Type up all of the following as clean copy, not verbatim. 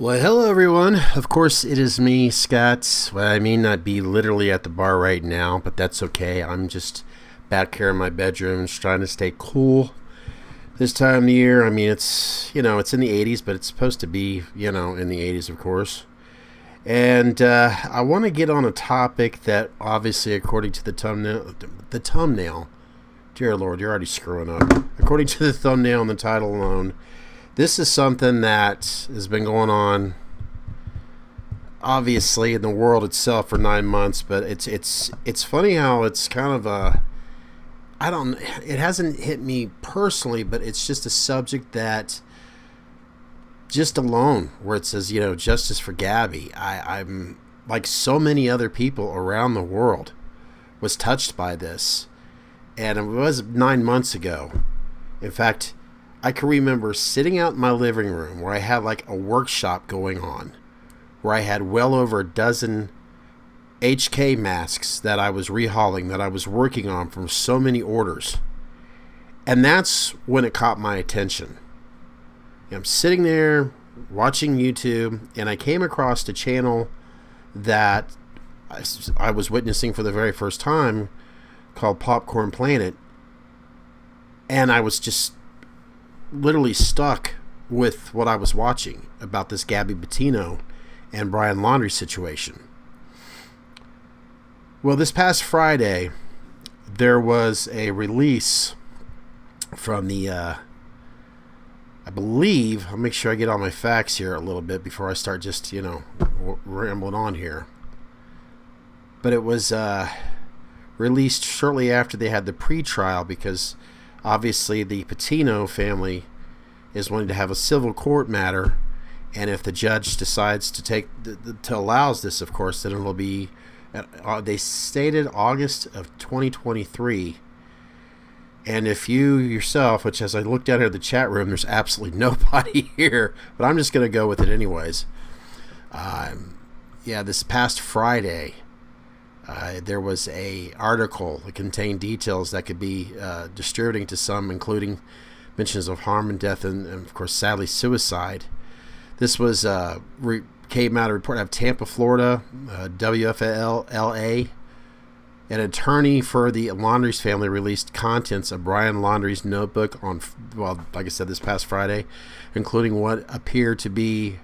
Well, hello everyone. Of course, it is me, Scott. Well, I may not be literally at the bar right now, but that's okay. I'm just back here in my bedroom, just trying to stay cool this time of the year. I mean, it's in the 80s, but it's supposed to be, in the 80s, of course. And I want to get on a topic that, obviously, according to the thumbnail, dear Lord, you're already screwing up. According to the thumbnail and the title alone, this is something that has been going on, obviously, in the world itself for 9 months. But it's funny how it's kind of it hasn't hit me personally, but it's just a subject that just alone where it says, justice for Gabby. I'm like so many other people around the world was touched by this, and it was 9 months ago. In fact, I can remember sitting out in my living room where I had like a workshop going on, where I had well over a dozen HK masks that I was rehauling, that I was working on from so many orders. And that's when it caught my attention. I'm sitting there watching YouTube, and I came across a channel that I was witnessing for the very first time called Popcorn Planet. And I was just literally stuck with what I was watching about this Gabby Petito and Brian Laundrie situation. Well, this past Friday, there was a release from the, I believe, I'll make sure I get all my facts here a little bit before I start just, rambling on here. But it was released shortly after they had the pre-trial, because obviously the Petito family is wanting to have a civil court matter, and if the judge decides to allows this, of course, then it'll be, they stated August of 2023. And if you yourself, which as I looked out here at the chat room, there's absolutely nobody here, but I'm just going to go with it anyways. This past Friday, there was a article that contained details that could be disturbing to some, including mentions of harm and death, and of course, sadly, suicide. This was came out a report out of Tampa, Florida, WFLA. An attorney for the Laundrie's family released contents of Brian Laundrie's notebook on, like I said, this past Friday, including what appeared to be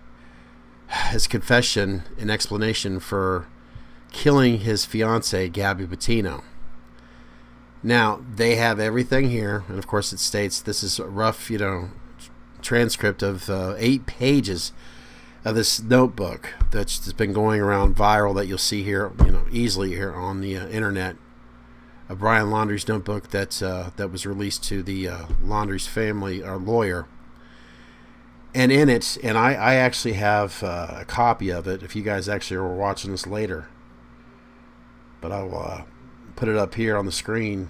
his confession and explanation for killing his fiancée, Gabby Petito. Now, they have everything here, and of course it states this is a rough, transcript of 8 pages of this notebook that's been going around viral, that you'll see here, easily here on the internet. Of Brian Laundrie's notebook that was released to the Laundrie's family, our lawyer. And in it, and I actually have a copy of it if you guys actually are watching this later. But I will put it up here on the screen.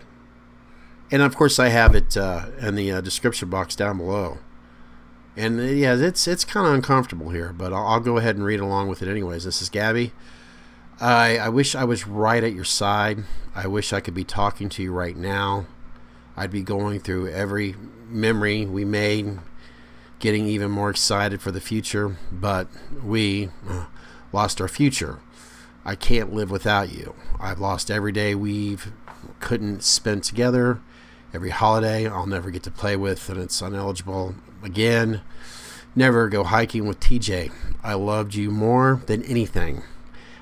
And of course I have it in the description box down below. And it's kind of uncomfortable here, but I'll go ahead and read along with it anyways. This is Gabby. I wish I was right at your side. I wish I could be talking to you right now. I'd be going through every memory we made, getting even more excited for the future, but we lost our future. I can't live without you. I've lost every day couldn't spend together, every holiday I'll never get to play with, and it's ineligible again. Never go hiking with TJ. I loved you more than anything.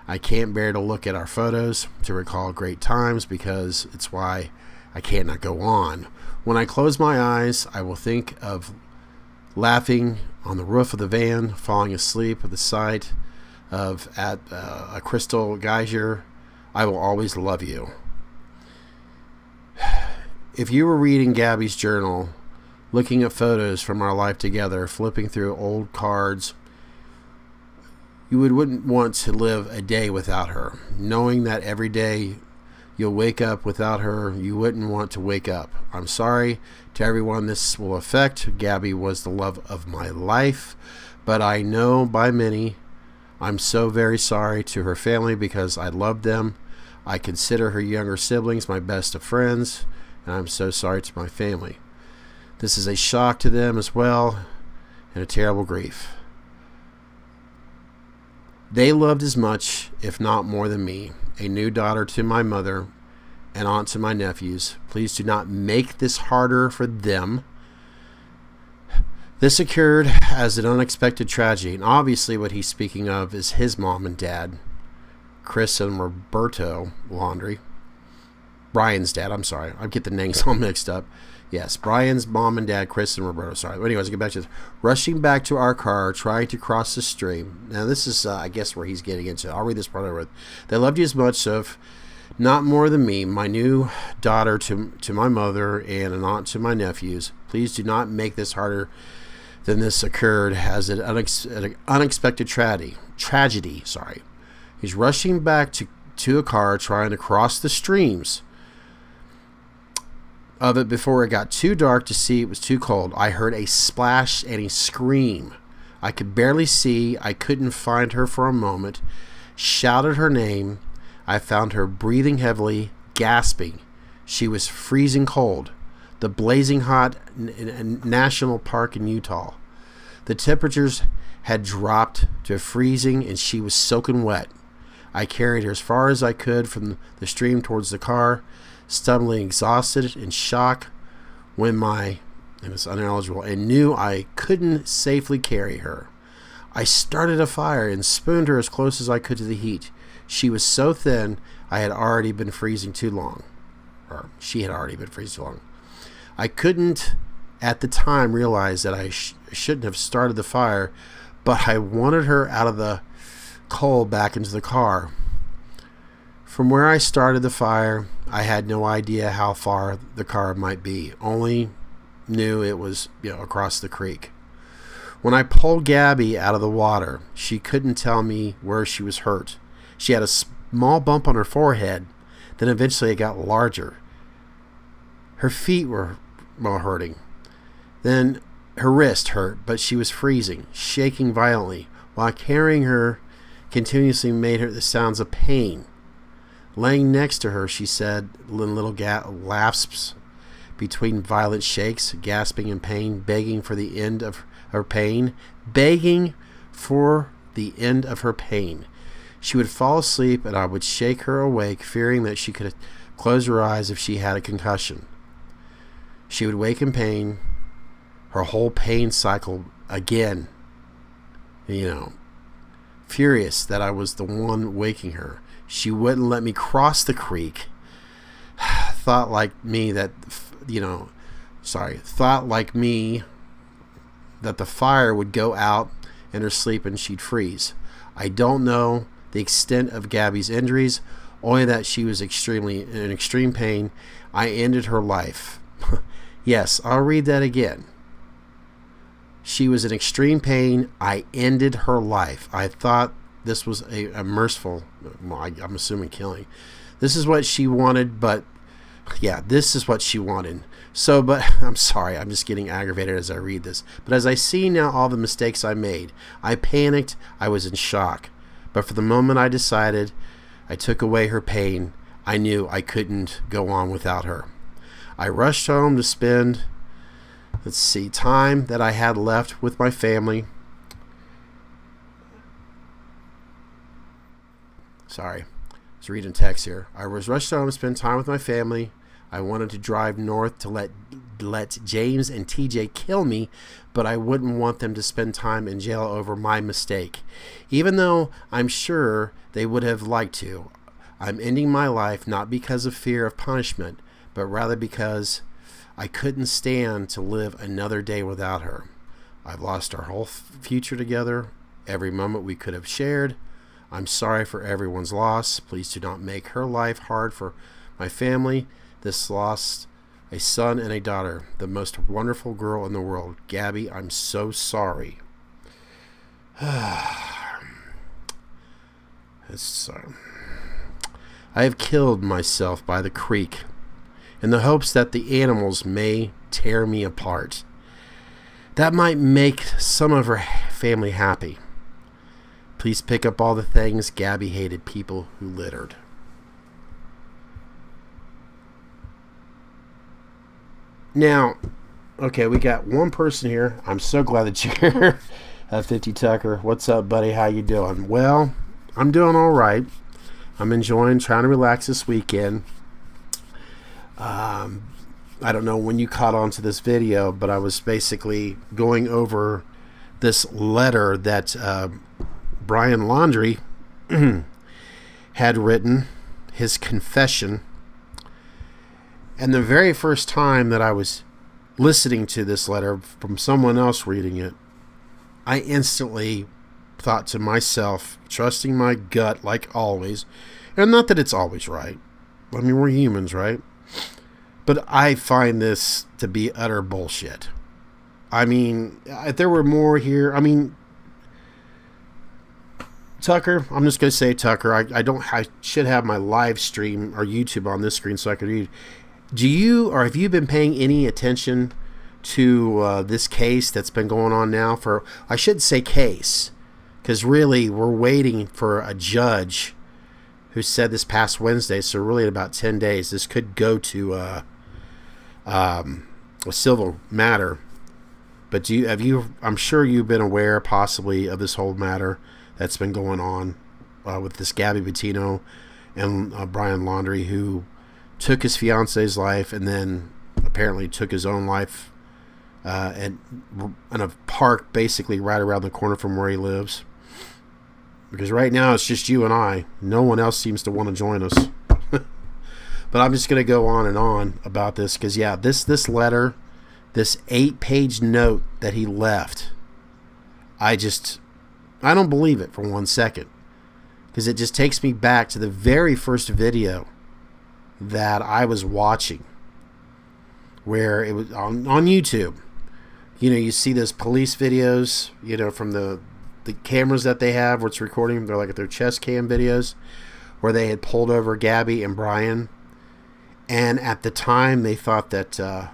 I can't bear to look at our photos to recall great times, because it's why I can't not go on. When I close my eyes, I will think of laughing on the roof of the van, falling asleep at the sight of a crystal geyser. I will always love you. If you were reading Gabby's journal, looking at photos from our life together, flipping through old cards, you wouldn't want to live a day without her. Knowing that every day you'll wake up without her, you wouldn't want to wake up. I'm sorry to everyone this will affect. Gabby was the love of my life, but I know by many, I'm so very sorry to her family, because I love them. I consider her younger siblings my best of friends, and I'm so sorry to my family. This is a shock to them as well, and a terrible grief. They loved as much, if not more than me, a new daughter to my mother, an aunt to my nephews. Please do not make this harder for them. This occurred as an unexpected tragedy, and obviously what he's speaking of is his mom and dad, Chris and Roberto Laundrie. Brian's dad, I'm sorry. I get the names all mixed up. Yes, Brian's mom and dad, Chris and Roberto. Sorry. But anyways, I'll get back to this. Rushing back to our car, trying to cross the stream. Now, this is, I guess, where he's getting into. I'll read this part over. They loved you as much, so if not more than me, my new daughter to my mother and an aunt to my nephews. Please do not make this harder than this occurred as an unexpected tragedy. Sorry. He's rushing back to a car, trying to cross the streams of it before it got too dark to see. It was too cold. I heard a splash and a scream. I could barely see. I couldn't find her for a moment. Shouted her name. I found her breathing heavily, gasping. She was freezing cold. The blazing hot national park in Utah. The temperatures had dropped to freezing and she was soaking wet. I carried her as far as I could from the stream towards the car, stumbling, exhausted, in shock when it was ineligible, and knew I couldn't safely carry her. I started a fire and spooned her as close as I could to the heat. She was so thin, I had already been freezing too long. Or she had already been freezing too long. I couldn't, at the time, realize that I shouldn't have started the fire, but I wanted her out of the coal back into the car. From where I started the fire, I had no idea how far the car might be. Only knew it was, across the creek. When I pulled Gabby out of the water, she couldn't tell me where she was hurt. She had a small bump on her forehead, then eventually it got larger. Her feet were hurting. Then her wrist hurt, but she was freezing, shaking violently. While carrying her continuously made her the sounds of pain. Laying next to her, she said in little gasps between violent shakes, gasping in pain, begging for the end of her pain, begging for the end of her pain. She would fall asleep, and I would shake her awake, fearing that she could close her eyes if she had a concussion. She would wake in pain, her whole pain cycle again, furious that I was the one waking her. She wouldn't let me cross the creek. Thought like me that the fire would go out in her sleep and she'd freeze. I don't know the extent of Gabby's injuries, only that she was in extreme pain. I ended her life. Yes, I'll read that again. She was in extreme pain. I ended her life. I thought this was a merciful, I'm assuming killing. This is what she wanted, but yeah, this is what she wanted. So, but I'm sorry, I'm just getting aggravated as I read this. But as I see now all the mistakes I made, I panicked, I was in shock. But for the moment I decided, I took away her pain. I knew I couldn't go on without her. I rushed home to spend, time that I had left with my family. Sorry, I was reading text here. I was rushed home to spend time with my family. I wanted to drive north to let James and TJ kill me, but I wouldn't want them to spend time in jail over my mistake. Even though I'm sure they would have liked to. I'm ending my life not because of fear of punishment, but rather because I couldn't stand to live another day without her. I've lost our whole future together, every moment we could have shared. I'm sorry for everyone's loss. Please do not make her life hard for my family. This lost a son and a daughter, the most wonderful girl in the world. Gabby, I'm so sorry. I have killed myself by the creek in the hopes that the animals may tear me apart. That might make some of her family happy. Please pick up all the things Gabby hated, people who littered. Now, okay, we got one person here. I'm so glad that you're here. 50 Tucker. What's up, buddy? How you doing? Well, I'm doing all right. I'm enjoying trying to relax this weekend. I don't know when you caught on to this video, but I was basically going over this letter that Brian Laundrie had written, his confession. And the very first time that I was listening to this letter from someone else reading it, I instantly thought to myself, trusting my gut like always, and not that it's always right. I mean, we're humans, right? But I find this to be utter bullshit. I mean, if there were more here, I mean, Tucker, I'm just going to say Tucker, I should have my live stream or YouTube on this screen so I could read. Do you, or have you been paying any attention to this case that's been going on now for, I should say case, because really we're waiting for a judge who said this past Wednesday, so really in about 10 days, this could go to a civil matter. But I'm sure you've been aware possibly of this whole matter that's been going on with this Gabby Petito and Brian Laundrie, who took his fiance's life and then apparently took his own life in a park basically right around the corner from where he lives. Because right now it's just you and I. No one else seems to want to join us. But I'm just going to go on and on about this because, yeah, this letter, this 8-page note that he left, I don't believe it for 1 second. Because it just takes me back to the very first video that I was watching, where it was on YouTube. You know, you see those police videos, you know, from the cameras that they have where it's recording. They're like their chest cam videos where they had pulled over Gabby and Brian. And at the time, they thought that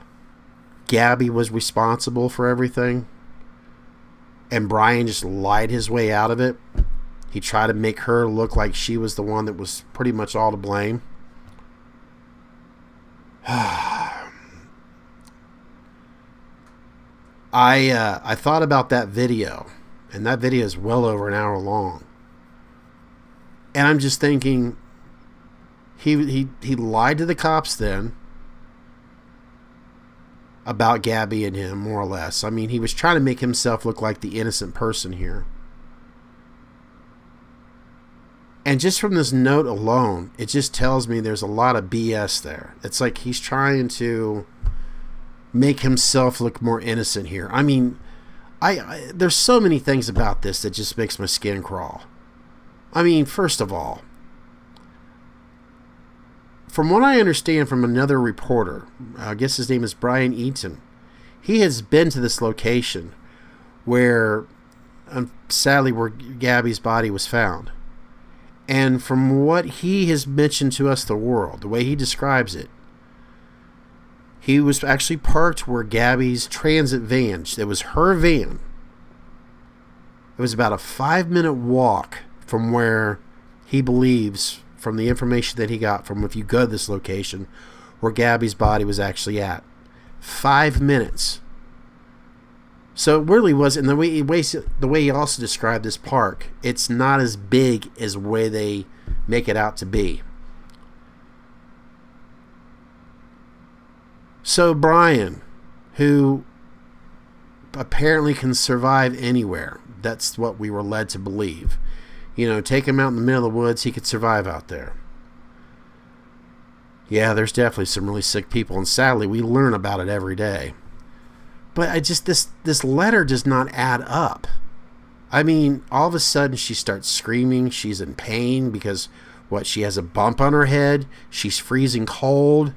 Gabby was responsible for everything. And Brian just lied his way out of it. He tried to make her look like she was the one that was pretty much all to blame. I thought about that video, and that video is well over an hour long. And I'm just thinking, he lied to the cops then about Gabby and him, more or less. I mean, he was trying to make himself look like the innocent person here. And just from this note alone, it just tells me there's a lot of BS there. It's like he's trying to make himself look more innocent here. I mean, there's so many things about this that just makes my skin crawl. I mean, first of all, from what I understand from another reporter, I guess his name is Brian Eaton, he has been to this location where, sadly, where Gabby's body was found. And from what he has mentioned to us, the world, the way he describes it, he was actually parked where Gabby's transit van, it was her van. It was about a 5-minute walk from where he believes, from the information that he got from if you go to this location, where Gabby's body was actually at. 5 minutes. So it really was, and the way he also described this park, it's not as big as the way they make it out to be. So Brian, who apparently can survive anywhere, that's what we were led to believe. You know, take him out in the middle of the woods, he could survive out there. Yeah, there's definitely some really sick people, and sadly, we learn about it every day. But this letter does not add up. I mean, all of a sudden she starts screaming. She's in pain because, she has a bump on her head. She's freezing cold.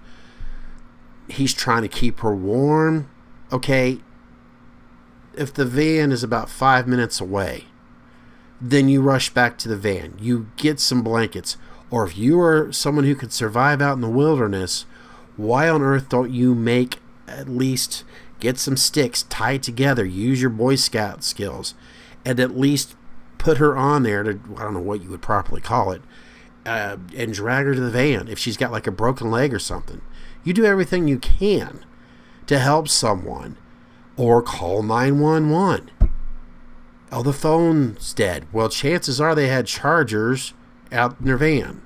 He's trying to keep her warm. Okay, if the van is about 5 minutes away, then you rush back to the van. You get some blankets. Or if you are someone who could survive out in the wilderness, why on earth don't you make at least get some sticks tied together, use your Boy Scout skills, and at least put her on there to, I don't know what you would properly call it, and drag her to the van if she's got like a broken leg or something. You do everything you can to help someone, or call 911. Oh, the phone's dead. Well, chances are they had chargers out in their van.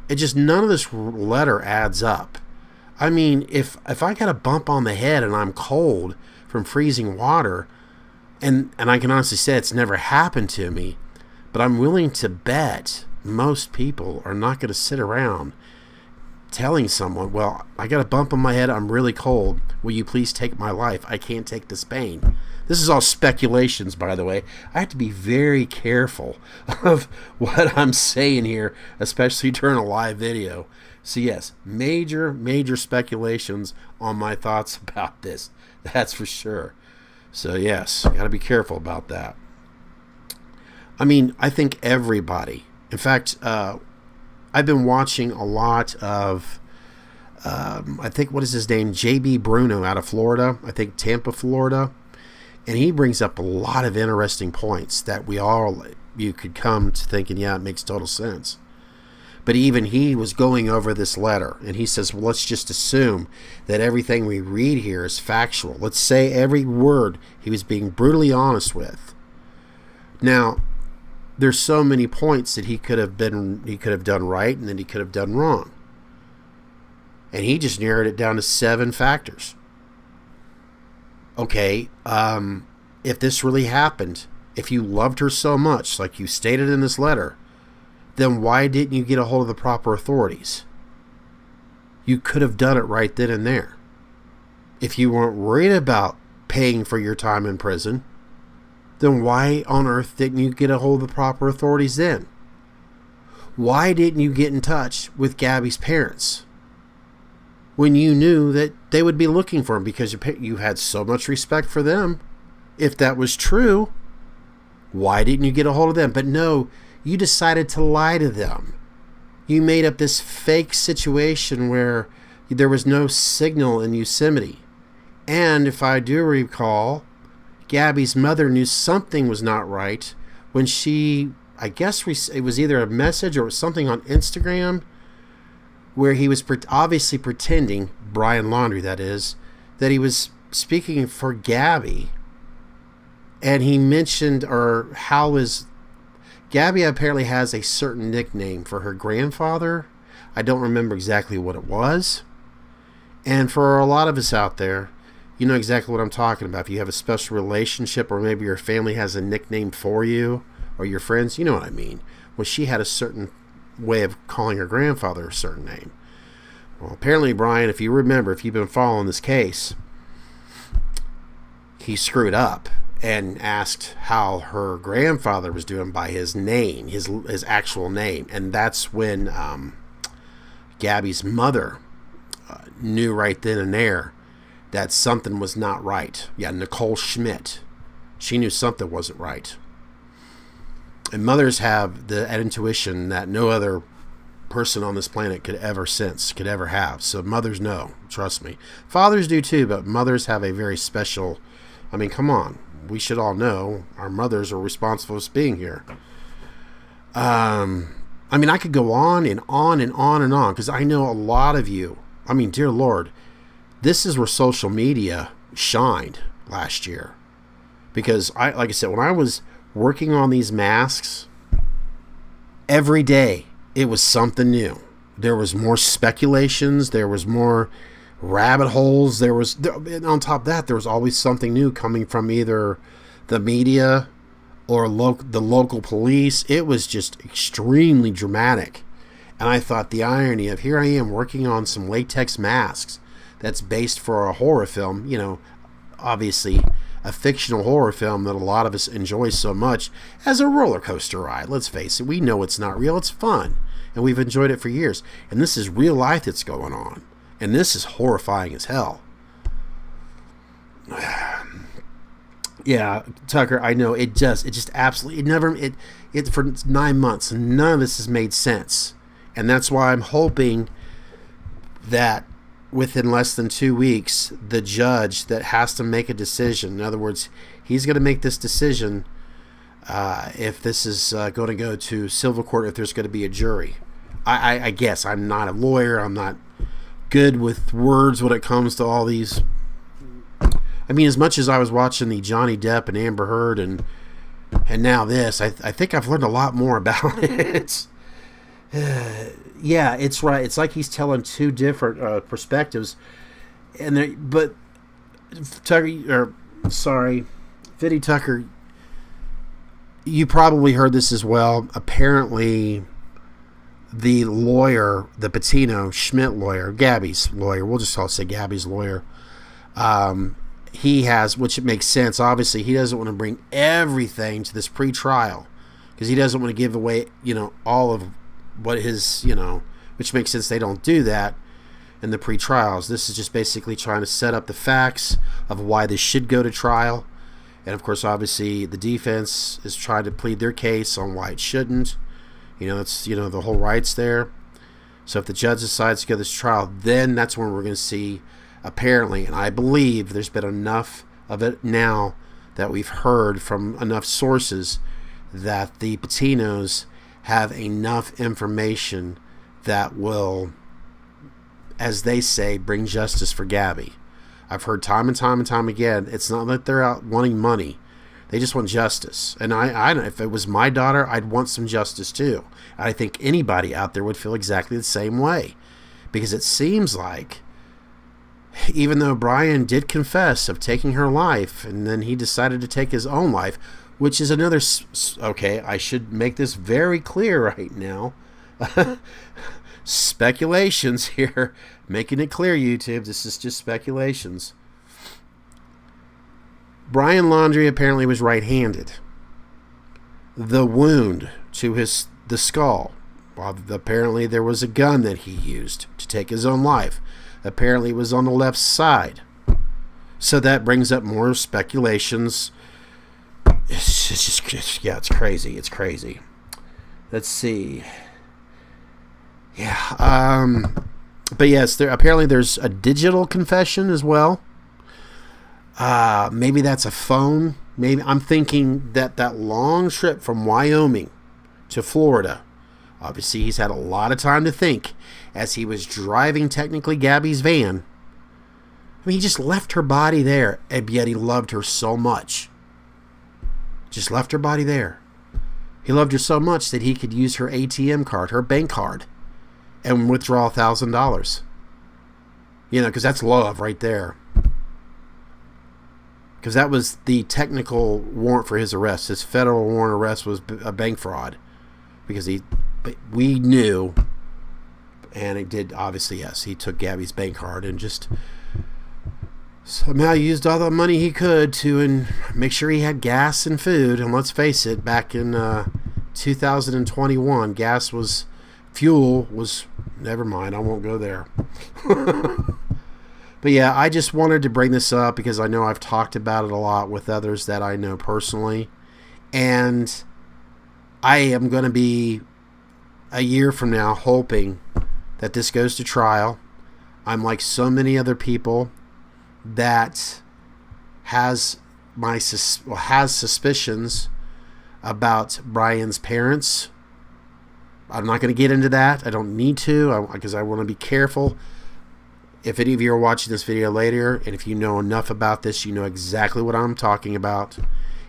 It just, none of this letter adds up. I mean, if I got a bump on the head and I'm cold from freezing water, and I can honestly say it's never happened to me, but I'm willing to bet most people are not going to sit around telling someone, well, I got a bump on my head, I'm really cold, will you please take my life? I can't take this pain. This is all speculations, by the way. I have to be very careful of what I'm saying here, especially during a live video. So yes, major speculations on my thoughts about this. That's for sure. So yes, got to be careful about that. I mean, I think everybody, in fact, I've been watching a lot of, I think, what is his name? J.B. Bruno out of Florida. I think Tampa, Florida. And he brings up a lot of interesting points that you could come to thinking, yeah, it makes total sense. But even he was going over this letter, and he says, well, let's just assume that everything we read here is factual. Let's say every word he was being brutally honest with. Now, there's so many points that he could have done right and then he could have done wrong. And he just narrowed it down to 7 factors. Okay, if this really happened, if you loved her so much, like you stated in this letter, then why didn't you get a hold of the proper authorities? You could have done it right then and there. If you weren't worried about paying for your time in prison, then why on earth didn't you get a hold of the proper authorities then? Why didn't you get in touch with Gabby's parents when you knew that they would be looking for him, because you had so much respect for them? If that was true, why didn't you get a hold of them? But no, you decided to lie to them. You made up this fake situation where there was no signal in Yosemite. And if I do recall, Gabby's mother knew something was not right when she, I guess it was either a message or it was something on Instagram where he was obviously pretending, Brian Laundrie that is, that he was speaking for Gabby. And he mentioned, Gabby apparently has a certain nickname for her grandfather. I don't remember exactly what it was. And for a lot of us out there, you know exactly what I'm talking about. If you have a special relationship, or maybe your family has a nickname for you, or your friends, you know what I mean. Well, she had a certain way of calling her grandfather a certain name. Well, apparently, Brian, if you remember, if you've been following this case, he screwed up and asked how her grandfather was doing by his name, his actual name. And that's when Gabby's mother knew right then and there that something was not right. Yeah, Nicole Schmidt. She knew something wasn't right. And mothers have the intuition that no other person on this planet could ever have. So mothers know, trust me. Fathers do too, but mothers have a very special, I mean, come on. We should all know our mothers are responsible for us being here. I mean, I could go on and on and on and on, because I know a lot of you, I mean, dear Lord, this is where social media shined last year. Because like I said, when I was working on these masks, every day it was something new. There was more speculations. There was more rabbit holes. On top of that, there was always something new coming from either the media or the local police. It was just extremely dramatic. And I thought, the irony of, here I am working on some latex masks that's based for a horror film, you know, obviously a fictional horror film that a lot of us enjoy so much as a roller coaster ride. Let's face it, we know it's not real, it's fun, and we've enjoyed it for years. And this is real life that's going on, and this is horrifying as hell. Yeah, Tucker, I know, it just absolutely, it for 9 months, none of this has made sense. And that's why I'm hoping that within less than 2 weeks, the judge that has to make a decision, in other words, he's going to make this decision if this is going to go to civil court, if there's going to be a jury. I guess I'm not a lawyer. I'm not good with words when it comes to all these. I mean, as much as I was watching the Johnny Depp and Amber Heard and And now this, I think I've learned a lot more about it. Yeah, it's right. It's like he's telling two different perspectives, but Viddy Tucker, you probably heard this as well. Apparently, the lawyer, the Petito Schmidt lawyer, Gabby's lawyer, we'll just say Gabby's lawyer, he has, which it makes sense. Obviously, he doesn't want to bring everything to this pre-trial because he doesn't want to give away, all of what his, which makes sense. They don't do that in the pre-trials. This is just basically trying to set up the facts of why this should go to trial. And of course, obviously, the defense is trying to plead their case on why it shouldn't. It's, the whole rights there. So if the judge decides to go this trial, then that's when we're going to see, apparently, and I believe there's been enough of it now that we've heard from enough sources that the Petitos have enough information that will, as they say, bring justice for Gabby. I've heard time and time and time again, it's not that they're out wanting money. They just want justice. And I if it was my daughter, I'd want some justice too. I think anybody out there would feel exactly the same way. Because it seems like, even though Brian did confess of taking her life, and then he decided to take his own life, which is another, okay, I should make this very clear right now. Speculations here. Making it clear, YouTube, this is just speculations. Brian Laundrie apparently was right-handed. The wound to the skull, well, apparently there was a gun that he used to take his own life. Apparently it was on the left side. So that brings up more speculations. It's just, yeah, it's crazy. It's crazy. Let's see. Yeah. But yes, apparently there's a digital confession as well. Maybe that's a phone. Maybe I'm thinking that long trip from Wyoming to Florida. Obviously, he's had a lot of time to think as he was driving technically Gabby's van. I mean, he just left her body there, and yet he loved her so much. Just left her body there. He loved her so much that he could use her ATM card, her bank card, and withdraw $1,000. Because that's love right there. Because that was the technical warrant for his arrest. His federal warrant arrest was a bank fraud. Because we knew, and it did, obviously, yes, he took Gabby's bank card and just somehow used all the money he could to make sure he had gas and food. And let's face it, back in 2021, fuel was, never mind, I won't go there. But yeah, I just wanted to bring this up because I know I've talked about it a lot with others that I know personally. And I am going to be a year from now hoping that this goes to trial. I'm like so many other people that has suspicions about Brian's parents. I'm not going to get into that. I don't need to because I want to be careful. If any of you are watching this video later, and if you know enough about this, you know exactly what I'm talking about.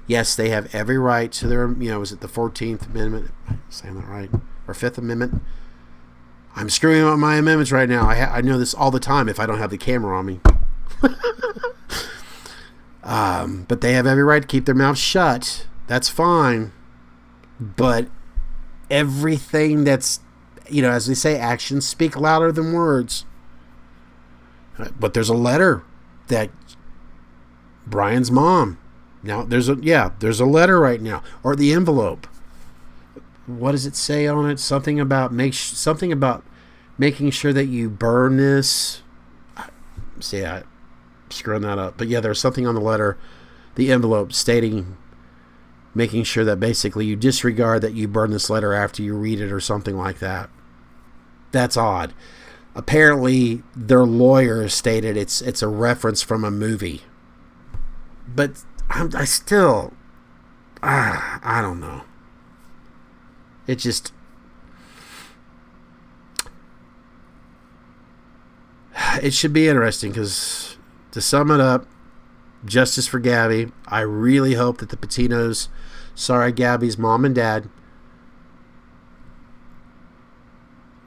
Yes, they have every right to their, is it the 14th Amendment? Am I saying that right? Or 5th Amendment? I'm screwing up my amendments right now. I know this all the time if I don't have the camera on me. But they have every right to keep their mouth shut. That's fine. But everything that's, as they say, actions speak louder than words. But there's a letter that Brian's mom, now there's a letter right now, or the envelope. What does it say on it? Something about making sure that you burn this. See, I'm screwing that up. But yeah, there's something on the letter, the envelope, stating, making sure that basically you disregard that you burn this letter after you read it or something like that. That's odd. Apparently, their lawyer stated it's a reference from a movie. But I still, I don't know. It just, it should be interesting because, to sum it up, justice for Gabby. I really hope that the Petitos Sorry, Gabby's mom and dad.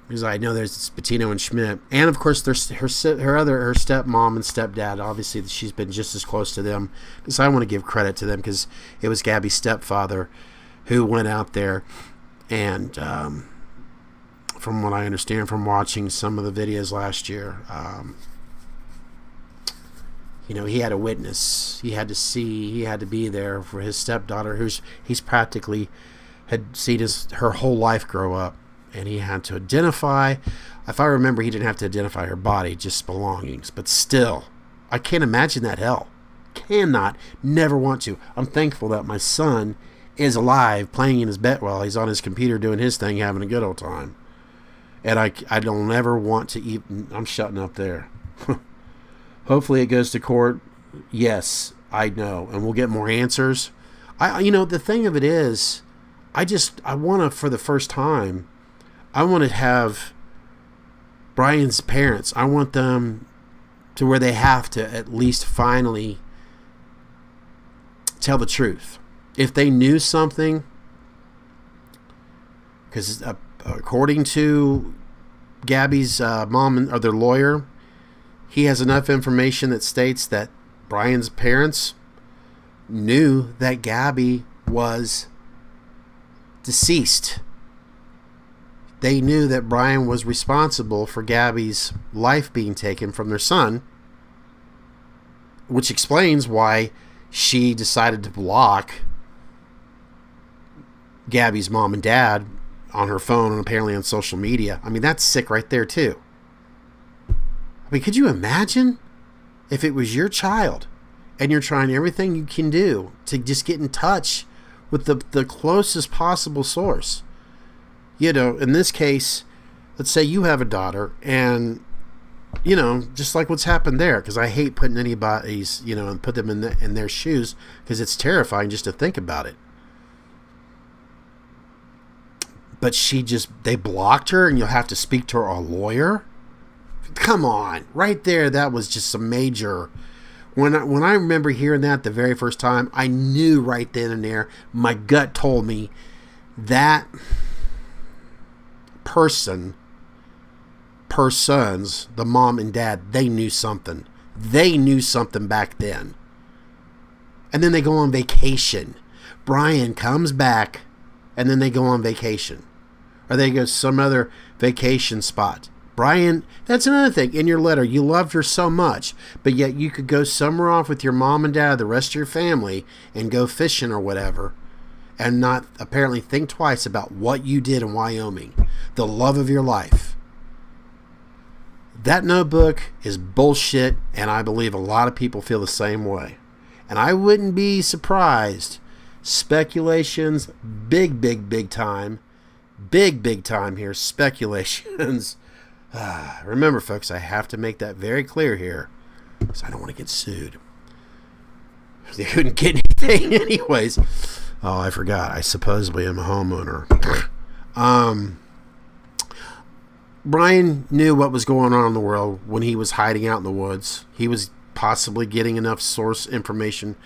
Because I know there's Petito and Schmidt, and of course there's her stepmom and stepdad. Obviously, she's been just as close to them. Because I want to give credit to them, because it was Gabby's stepfather who went out there, and from what I understand from watching some of the videos last year, he had a witness. He had to see. He had to be there for his stepdaughter, he's practically had seen her whole life grow up. And he had to identify, if I remember, he didn't have to identify her body, just belongings. But still, I can't imagine that hell. Cannot, never want to. I'm thankful that my son is alive, playing in his bed while he's on his computer doing his thing, having a good old time. And I don't ever want to even, I'm shutting up there. Hopefully it goes to court. Yes, I know. And we'll get more answers. The thing of it is, I want to, for the first time, I want to have Brian's parents, I want them to where they have to at least finally tell the truth. If they knew something, because according to Gabby's mom or their lawyer, he has enough information that states that Brian's parents knew that Gabby was deceased. They knew that Brian was responsible for Gabby's life being taken from their son, which explains why she decided to block Gabby's mom and dad on her phone and apparently on social media. I mean, that's sick right there, too. I mean, could you imagine if it was your child and you're trying everything you can do to just get in touch with the closest possible source? In this case, let's say you have a daughter, and, just like what's happened there, because I hate putting anybody's, and put them in their shoes, because it's terrifying just to think about it. But they blocked her, and you'll have to speak to a lawyer? Come on. Right there, that was just a major... When I remember hearing that the very first time, I knew right then and there, my gut told me that... persons, the mom and dad, they knew something. They knew something back then. And then they go on vacation. Brian comes back, and then they go on vacation. Or they go some other vacation spot. Brian, that's another thing. In your letter, you loved her so much, but yet you could go somewhere off with your mom and dad, the rest of your family, and go fishing or whatever, and not apparently think twice about what you did in Wyoming. The love of your life. That notebook is bullshit, and I believe a lot of people feel the same way. And I wouldn't be surprised. Speculations, big time. Big time here. Speculations. Remember, folks, I have to make that very clear here, because I don't want to get sued. They couldn't get anything anyways. Oh, I forgot. I supposedly am a homeowner. Brian knew what was going on in the world when he was hiding out in the woods. He was possibly getting enough source information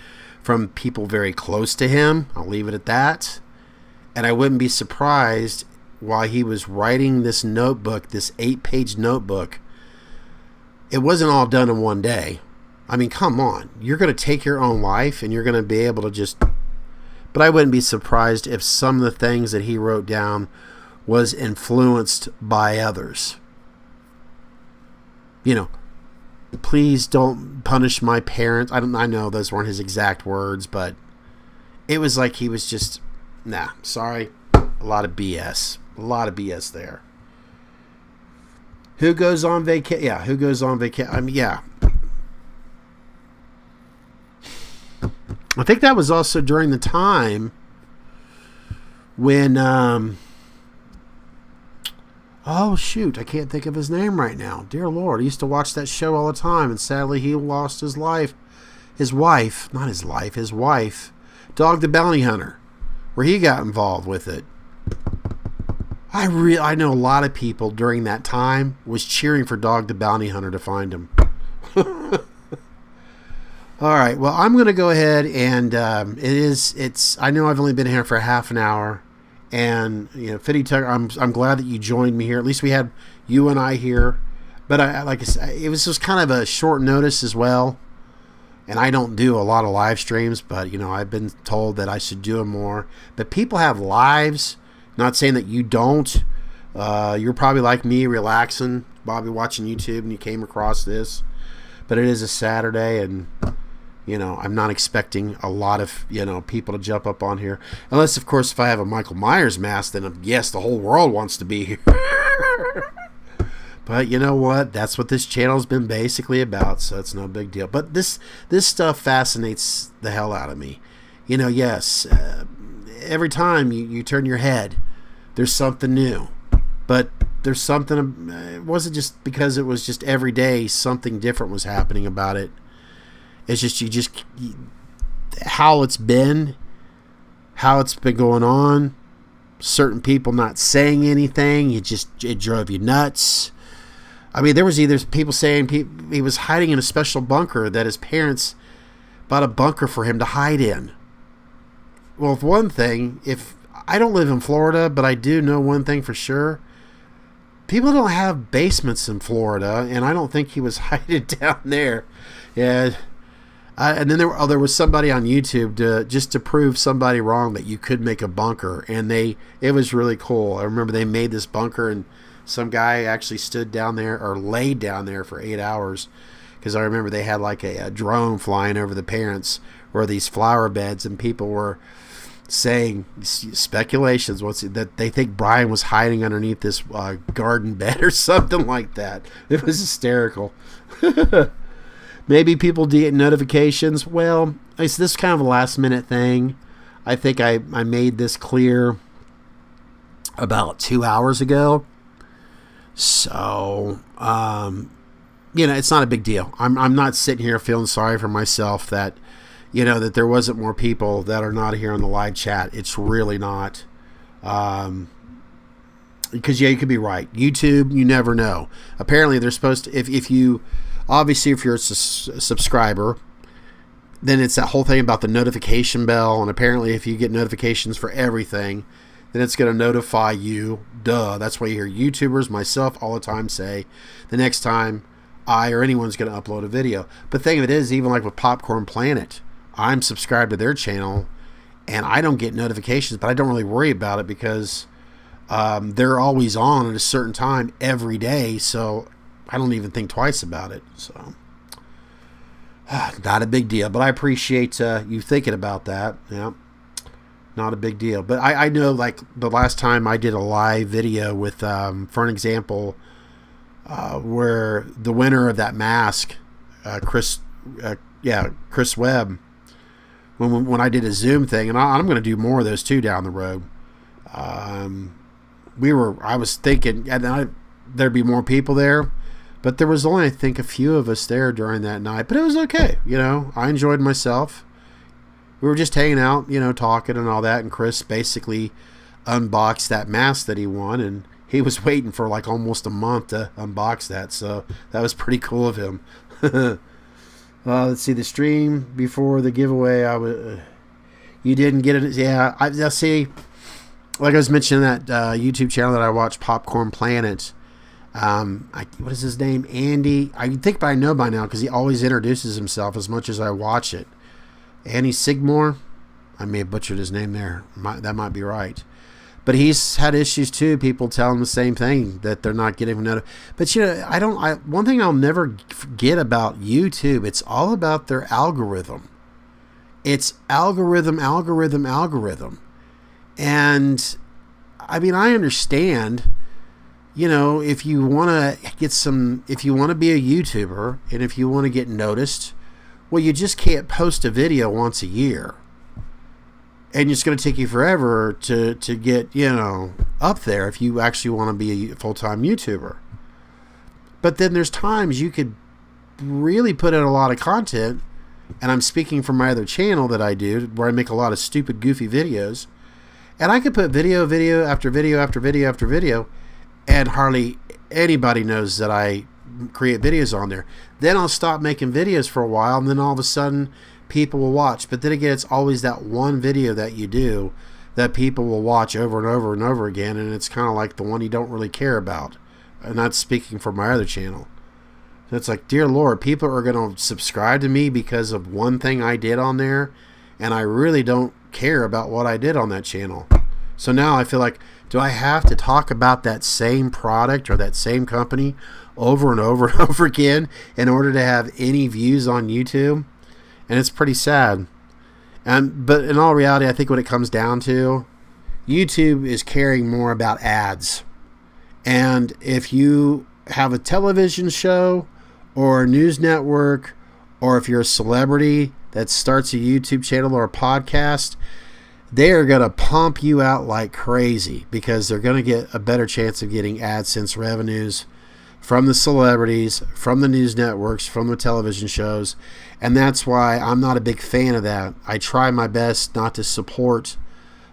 from people very close to him. I'll leave it at that. And I wouldn't be surprised while he was writing this notebook, this 8-page notebook. It wasn't all done in one day. I mean, come on. You're going to take your own life and you're going to be able to just... But I wouldn't be surprised if some of the things that he wrote down was influenced by others. Please don't punish my parents. I know those weren't his exact words, but it was like he was just, sorry. A lot of BS. A lot of BS there. Who goes on vacation? Yeah, who goes on vacation? I mean, yeah. I think that was also during the time when, oh, shoot, I can't think of his name right now. Dear Lord, I used to watch that show all the time, and sadly he lost his wife, his wife, Dog the Bounty Hunter, where he got involved with it. I know a lot of people during that time was cheering for Dog the Bounty Hunter to find him. All right. Well, I'm going to go ahead and I know I've only been here for half an hour, and Petito, I'm glad that you joined me here. At least we had you and I here, but like I said, it was just kind of a short notice as well. And I don't do a lot of live streams, but I've been told that I should do them more. But people have lives. Not saying that you don't. You're probably like me, relaxing, probably watching YouTube, and you came across this. But it is a Saturday, and I'm not expecting a lot of people to jump up on here, unless of course if I have a Michael Myers mask, then yes, the whole world wants to be here. But you know what? That's what this channel's been basically about, so it's no big deal. But this stuff fascinates the hell out of me. Yes, every time you turn your head, there's something new. But there's something. It wasn't just because it was just every day something different was happening about it. It's just how it's been going on. Certain people not saying anything. It drove you nuts. I mean, there was either people saying he was hiding in a special bunker, that his parents bought a bunker for him to hide in. Well, if one thing, if I don't live in Florida, but I do know one thing for sure. People don't have basements in Florida, and I don't think he was hiding down there. Yeah. And then there was somebody on YouTube just to prove somebody wrong that you could make a bunker, and it was really cool. I remember they made this bunker, and some guy actually stood down there or laid down there for 8 hours, because I remember they had like a drone flying over the parents or these flower beds, and people were saying speculations that they think Brian was hiding underneath this garden bed or something like that. It was hysterical. Maybe people get notifications. Well, this is kind of a last minute thing. I think I made this clear about 2 hours ago. So, it's not a big deal. I'm not sitting here feeling sorry for myself that, that there wasn't more people that are not here on the live chat. It's really not. Because, you could be right. YouTube, you never know. Apparently, they're supposed to, if you're a subscriber, then it's that whole thing about the notification bell. And apparently, if you get notifications for everything, then it's going to notify you. Duh. That's why you hear YouTubers, myself, all the time say the next time I or anyone's going to upload a video. But the thing of it is, even like with Popcorn Planet, I'm subscribed to their channel, and I don't get notifications, but I don't really worry about it because they're always on at a certain time every day, so I don't even think twice about it. So, not a big deal, but I appreciate you thinking about that. Yeah, not a big deal. But I know, like, the last time I did a live video with, for an example, where the winner of that mask, Chris Webb, when I did a Zoom thing, and I'm going to do more of those too down the road. I was thinking, and there'd be more people there, but there was only, I think, a few of us there during that night. But it was okay, I enjoyed myself. We were just hanging out, talking and all that, and Chris basically unboxed that mask that he won, and he was waiting for like almost a month to unbox that, so that was pretty cool of him. Let's see, the stream before the giveaway, you didn't get it. Yeah, I see. Like I was mentioning, that YouTube channel that I watch, Popcorn Planet. What is his name? Andy. I think I know by now because he always introduces himself as much as I watch it. Andy Sigmore. I may have butchered his name there. That might be right. But he's had issues too. People tell him the same thing, that they're not getting But one thing I'll never forget about YouTube, it's all about their algorithm. It's algorithm. And I mean, I understand, if you want to if you want to be a YouTuber and if you want to get noticed, well, you just can't post a video once a year. And it's going to take you forever to get, up there if you actually want to be a full-time YouTuber. But then there's times you could really put in a lot of content, and I'm speaking from my other channel that I do, where I make a lot of stupid, goofy videos, and I could put video after video after video after video, and hardly anybody knows that I create videos on there. Then I'll stop making videos for a while, and then all of a sudden people will watch. But then again, it's always that one video that you do that people will watch over and over and over again, and it's kind of like the one you don't really care about. And that's speaking for my other channel. So it's like, dear Lord, people are going to subscribe to me because of one thing I did on there, and I really don't care about what I did on that channel. So now I feel like, do I have to talk about that same product or that same company over and over and over again in order to have any views on YouTube? And it's pretty sad. But in all reality, I think what it comes down to, YouTube is caring more about ads. And if you have a television show or a news network, or if you're a celebrity that starts a YouTube channel or a podcast, they are going to pump you out like crazy because they're going to get a better chance of getting AdSense revenues from the celebrities, from the news networks, from the television shows. And that's why I'm not a big fan of that. I try my best not to support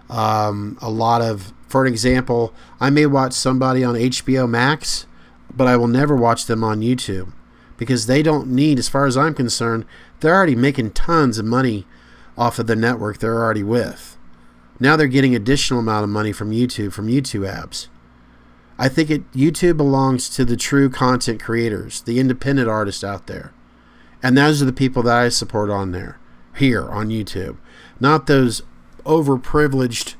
a lot of, for an example, I may watch somebody on HBO Max, but I will never watch them on YouTube because they don't need, as far as I'm concerned, they're already making tons of money off of the network they're already with. Now they're getting additional amount of money from YouTube ads. I think YouTube belongs to the true content creators, the independent artists out there. And those are the people that I support on there, here on YouTube. Not those overprivileged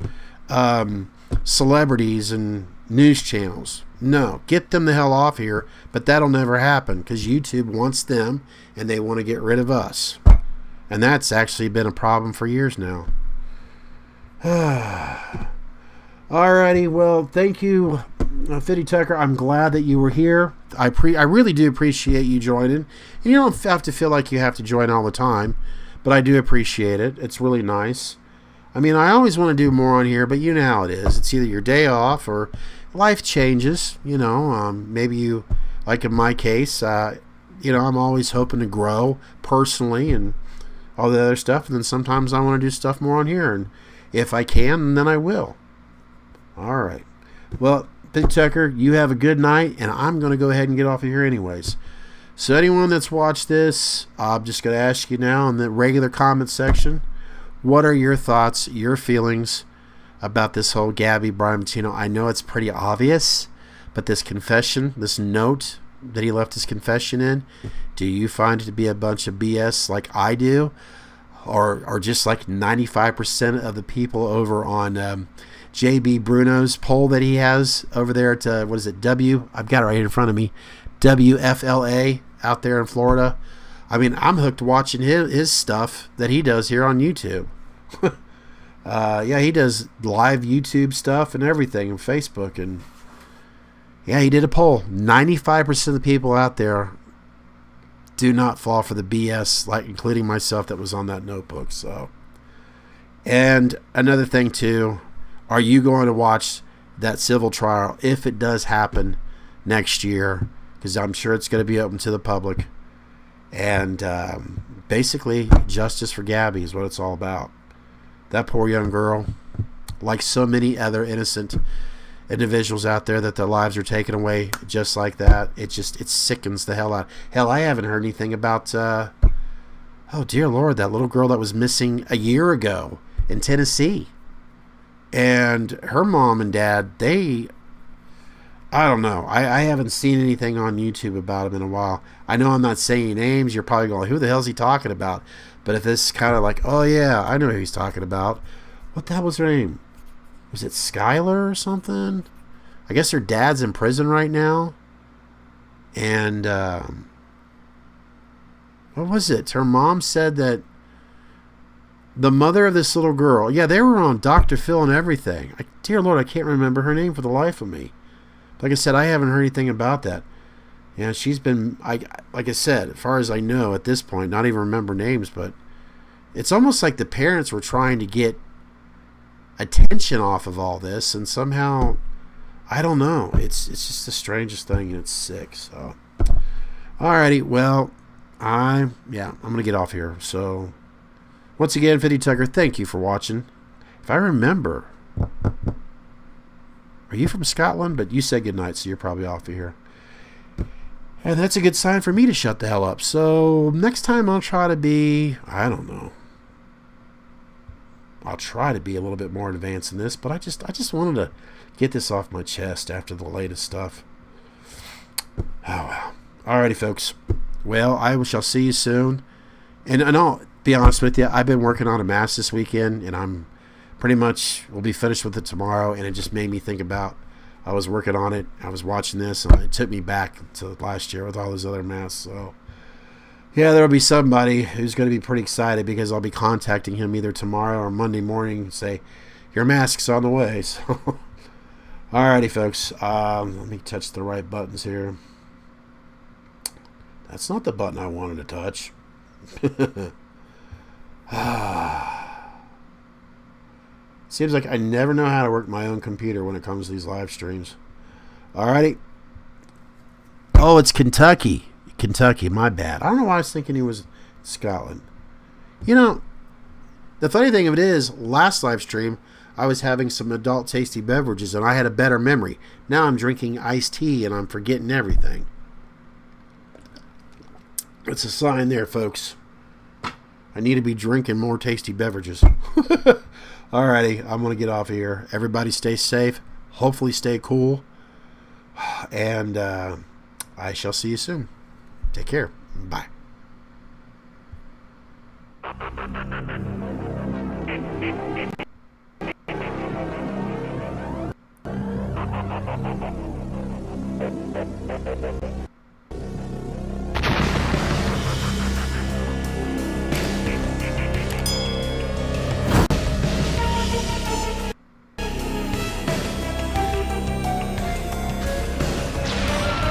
celebrities and news channels. No, get them the hell off here, but that'll never happen because YouTube wants them and they want to get rid of us. And that's actually been a problem for years now. Alrighty, well, thank you, Fitty Tucker. I'm glad that you were here. I really do appreciate you joining. And you don't have to feel like you have to join all the time, but I do appreciate it. It's really nice. I mean, I always want to do more on here, but you know how it is. It's either your day off or life changes. You know, maybe you, like in my case, you know, I'm always hoping to grow personally and all the other stuff. And then sometimes I want to do stuff more on here. And if I can, then I will. All right. Well, Big Tucker, you have a good night, and I'm going to go ahead and get off of here anyways. So anyone that's watched this, I'm just going to ask you now in the regular comment section, what are your thoughts, your feelings about this whole Gabby, Brian Petito? I know it's pretty obvious, but this confession, this note that he left his confession in, do you find it to be a bunch of BS like I do? Or just like 95% of the people over on JB Bruno's poll that he has over there at, what is it, I've got it right in front of me, WFLA out there in Florida. I mean, I'm hooked watching his stuff that he does here on YouTube. Yeah, he does live YouTube stuff and everything and Facebook. And yeah, he did a poll. 95% of the people out there do not fall for the BS, like including myself that was on that notebook. So, and another thing too, are you going to watch that civil trial if it does happen next year? Because I'm sure it's going to be open to the public. And basically, justice for Gabby is what it's all about. That poor young girl, like so many other innocent individuals out there that their lives are taken away just like that. It sickens the hell out. Hell, I haven't heard anything about, oh dear Lord, that little girl that was missing a year ago in Tennessee. And her mom and dad, I don't know. I haven't seen anything on YouTube about him in a while. I know I'm not saying names. You're probably going, who the hell is he talking about? But if this is kind of like, oh yeah, I know who he's talking about. What the hell was her name? Was it Skylar or something? I guess her dad's in prison right now. And what was it? Her mom said that the mother of this little girl, yeah, they were on Dr. Phil and everything. Dear Lord, I can't remember her name for the life of me. Like I said, I haven't heard anything about that. Yeah, she's been, like I said, as far as I know at this point, not even remember names, but it's almost like the parents were trying to get attention off of all this, and somehow, I don't know. It's just the strangest thing, and it's sick. So, alrighty, well, I'm going to get off here. So, once again, Fitty Tucker, thank you for watching. If I remember, are you from Scotland? But you said goodnight, so you're probably off of here. And that's a good sign for me to shut the hell up. So next time I'll try to be, I don't know. I'll try to be a little bit more advanced in this, but I just wanted to get this off my chest after the latest stuff. Oh well. Alrighty, folks. Well, I shall see you soon. And I'll be honest with you, I've been working on a mask this weekend, and I'm pretty much will be finished with it tomorrow. And it just made me think about, I was working on it, I was watching this, and it took me back to last year with all those other masks. So yeah, there'll be somebody who's going to be pretty excited because I'll be contacting him either tomorrow or Monday morning and say, your mask's on the way. So alrighty, folks. Let me touch the right buttons here. That's not the button I wanted to touch. Seems like I never know how to work my own computer when it comes to these live streams. Alrighty. Oh, it's Kentucky. Kentucky, my bad. I don't know why I was thinking he was Scotland. You know, the funny thing of it is, last live stream, I was having some adult tasty beverages and I had a better memory. Now I'm drinking iced tea and I'm forgetting everything. It's a sign there, folks. I need to be drinking more tasty beverages. Alrighty, I'm going to get off of here. Everybody stay safe. Hopefully stay cool. And I shall see you soon. Take care. Bye.